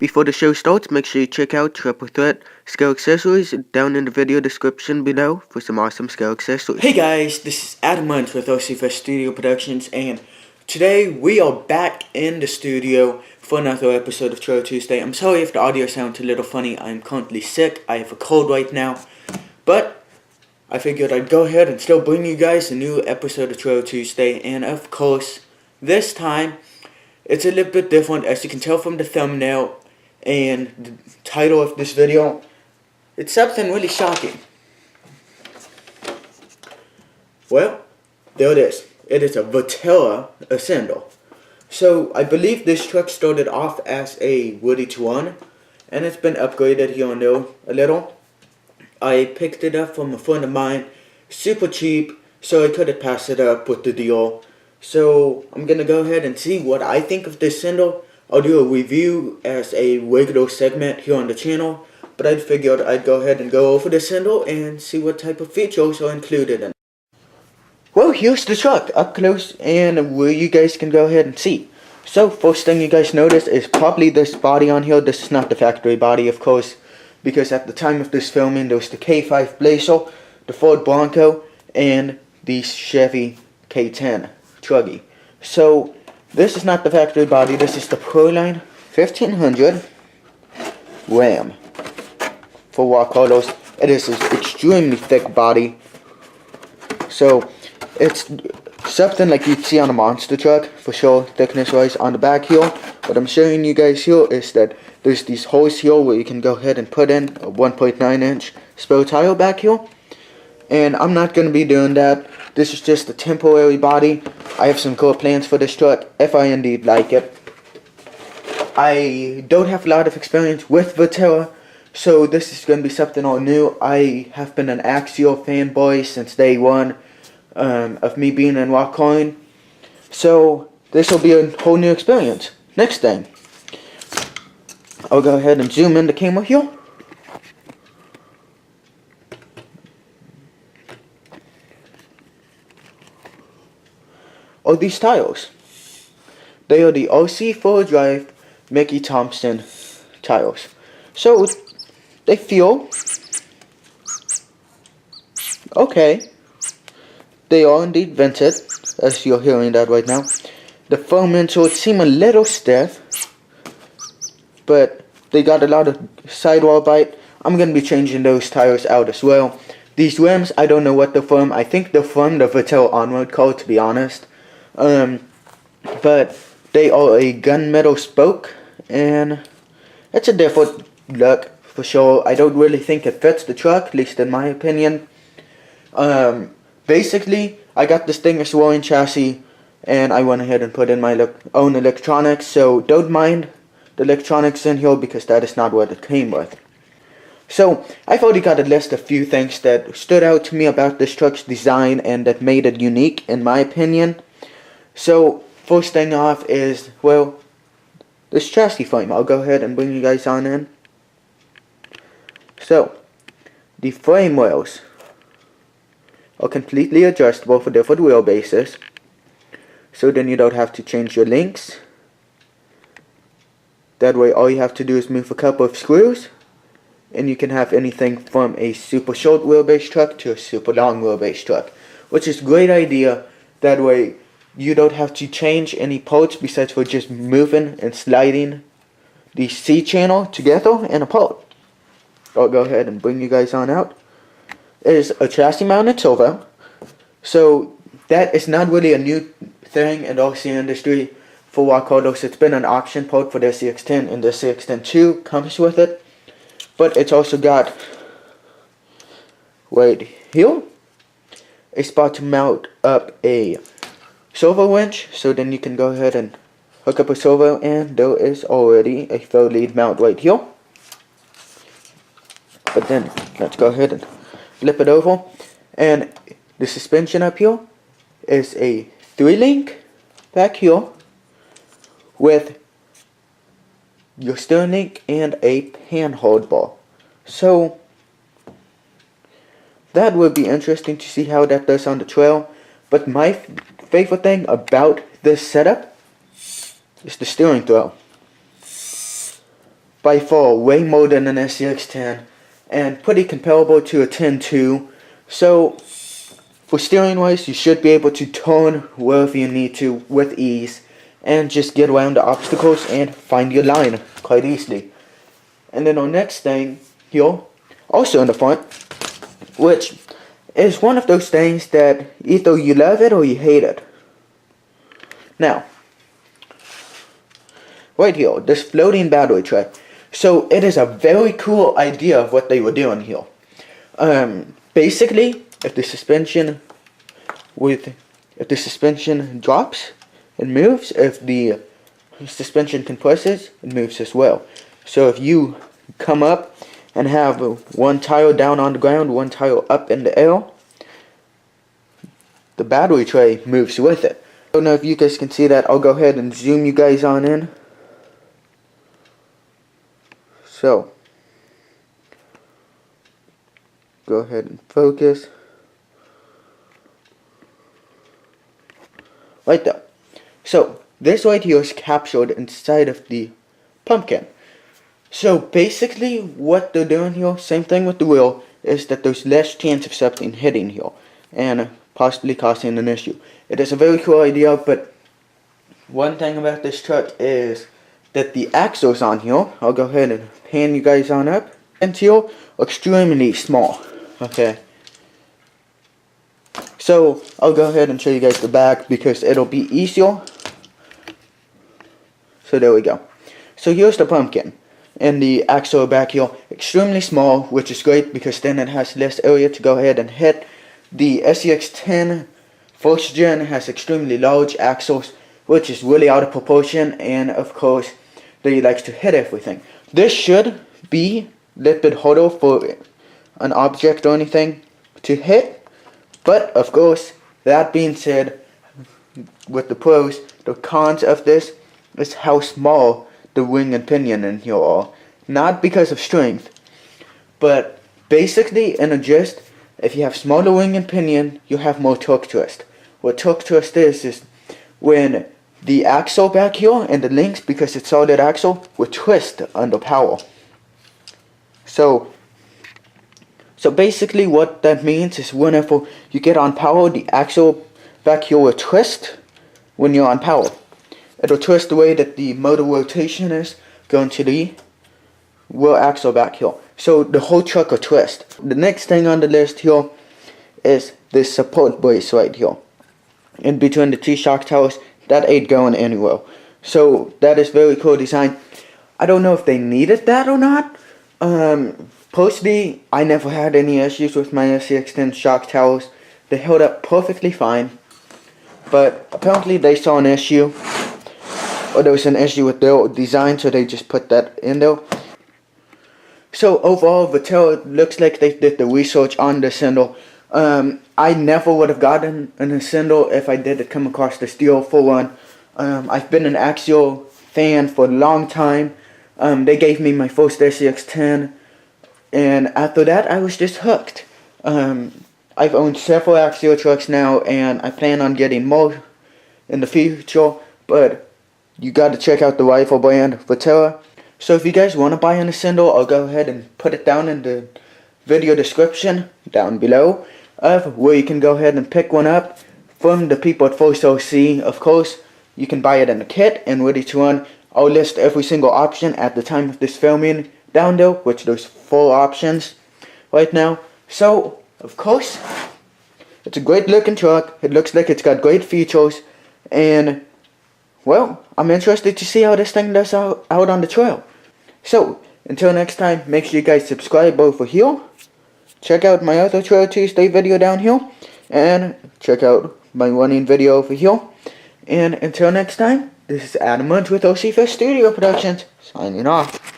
Before the show starts, make sure you check out Triple Threat Scale Accessories down in the video description below for some awesome scale accessories. Hey guys, this is Adam Muntz with OCF Studio Productions, and today we are back in the studio for another episode of Trail Tuesday. I'm sorry if the audio sounds a little funny. I'm currently sick. I have a cold right now, but I figured I'd go ahead and still bring you guys a new episode of Trail Tuesday, and of course, this time it's a little bit different, as you can tell from the thumbnail and the title of this video. It's something really shocking. Well, there it is. It is a Vaterra Ascendal. So, I believe this truck started off as a Woody 2-1, and it's been upgraded here and there a little. I picked it up from a friend of mine, super cheap, so I couldn't pass it up with the deal. So, I'm gonna go ahead and see what I think of this Ascendal. I'll do a review as a regular segment here on the channel, but I figured I'd go ahead and go over the Ascendal and see what type of features are included in it. Well, here's the truck up close and where you guys can go ahead and see. So, first thing you guys notice is probably this body on here. This is not the factory body, of course, because at the time of this filming, there was the K5 Blazer, the Ford Bronco, and the Chevy K10 Truggy. So, this is not the factory body. This is the Proline 1500 Ram for War Colors. It is an extremely thick body. So, it's something like you'd see on a monster truck, for sure, thickness-wise, on the back here. What I'm showing you guys here is that there's these holes here where you can go ahead and put in a 1.9-inch spare tire back here. And I'm not going to be doing that. This is just a temporary body. I have some cool plans for this truck, if I indeed like it. I don't have a lot of experience with Vaterra, so this is going to be something all new. I have been an Axial fanboy since day one. Of me being in rock coin, so this will be a whole new experience. Next thing, I'll go ahead and zoom in the camera here. Oh, these tires, they are the RC4 Drive Mickey Thompson tires. So they feel okay. They are indeed vented, as you're hearing that right now. The foam insoles seem a little stiff, but they got a lot of sidewall bite. I'm going to be changing those tires out as well. These rims, I don't know what they're from. I think they're from the Vaterra Onward car, to be honest. But they are a gunmetal spoke, and it's a different look, for sure. I don't really think it fits the truck, at least in my opinion. Basically, I got this thing as a rolling chassis, and I went ahead and put in my own electronics, so don't mind the electronics in here, because that is not what it came with. So, I've already got a list of few things that stood out to me about this truck's design, and that made it unique, in my opinion. So, first thing off is, well, this chassis frame. I'll go ahead and bring you guys on in. So, the frame rails are completely adjustable for different wheelbases, so then you don't have to change your links. That way all you have to do is move a couple of screws, and you can have anything from a super short wheelbase truck to a super long wheelbase truck, which is a great idea. That way you don't have to change any parts besides for just moving and sliding the C-channel together and apart. I'll go ahead and bring you guys on out. Is a chassis mounted servo, so that is not really a new thing in the RC industry for War Colors. It's been an option part for the CX-10, and the CX-10 comes with it, but it's also got right here a spot to mount up a servo winch, so then you can go ahead and hook up a servo, and there is already a third lead mount right here. But then let's go ahead and flip it over, and the suspension up here is a 3-link back here with your steering link and a handhold bar. So that would be interesting to see how that does on the trail. But my favorite thing about this setup is the steering throw. by far way more than an SCX-10 and pretty comparable to a 10.2. So for steering wise, you should be able to turn wherever you need to with ease and just get around the obstacles and find your line quite easily. And then our next thing here, also in the front, which is one of those things that either you love it or you hate it. Now, right here, this floating battery tray. So it is a very cool idea of what they were doing here. Basically, if the suspension drops, it moves. If the suspension compresses, it moves as well. So if you come up and have one tire down on the ground, one tire up in the air, the battery tray moves with it. I don't know if you guys can see that. I'll go ahead and zoom you guys on in. So, go ahead and focus. Right there. So, this right here is captured inside of the pumpkin. So, basically, what they're doing here, same thing with the wheel, is that there's less chance of something hitting here and possibly causing an issue. It is a very cool idea, but one thing about this truck is that the axles on here, I'll go ahead and pan you guys on up, and here are extremely small. Okay. So, I'll go ahead and show you guys the back because it'll be easier. So there we go. So here's the pumpkin. And the axle back here, extremely small, which is great because then it has less area to go ahead and hit. The SCX-10 first gen has extremely large axles, which is really out of proportion, and of course, they likes to hit everything. This should be a little bit harder for an object or anything to hit, but of course, that being said, with the pros, the cons of this is how small the wing and pinion in here are. Not because of strength, but basically in a gist, if you have smaller wing and pinion, you have more torque twist. What torque twist is when the axle back here and the links, because it's solid axle, will twist under power. So basically what that means is whenever you get on power, the axle back here will twist when you're on power. It'll twist the way that the motor rotation is going to the rear axle back here. So the whole truck will twist. The next thing on the list here is this support brace right here. In between the two shock towers, that ain't going anywhere. So that is very cool design. I don't know if they needed that or not. Personally, I never had any issues with my SCX-10 shock towers. They held up perfectly fine. But apparently they saw an issue. Or there was an issue with their design, so they just put that in there. So overall, Vaterra looks like they did the research on the Ascendal. I never would have gotten an Ascendal if I did come across the steel for one. I've been an Axial fan for a long time. They gave me my first SCX-10, and after that I was just hooked. I've owned several Axial trucks now, and I plan on getting more in the future, but you gotta check out the rifle brand, Vaterra. So if you guys want to buy an Ascendal, I'll go ahead and put it down in the video description down below of where you can go ahead and pick one up from the people at First OC. Of course, you can buy it in a kit and ready to run. I'll list every single option at the time of this filming down there, which there's 4 options right now. So, of course, it's a great looking truck. It looks like it's got great features, and well, I'm interested to see how this thing does out on the trail. So, until next time, make sure you guys subscribe over here. Check out my other Trail Tuesday video down here. And check out my running video over here. And until next time, this is Adam Munch with OC Studio Productions, signing off.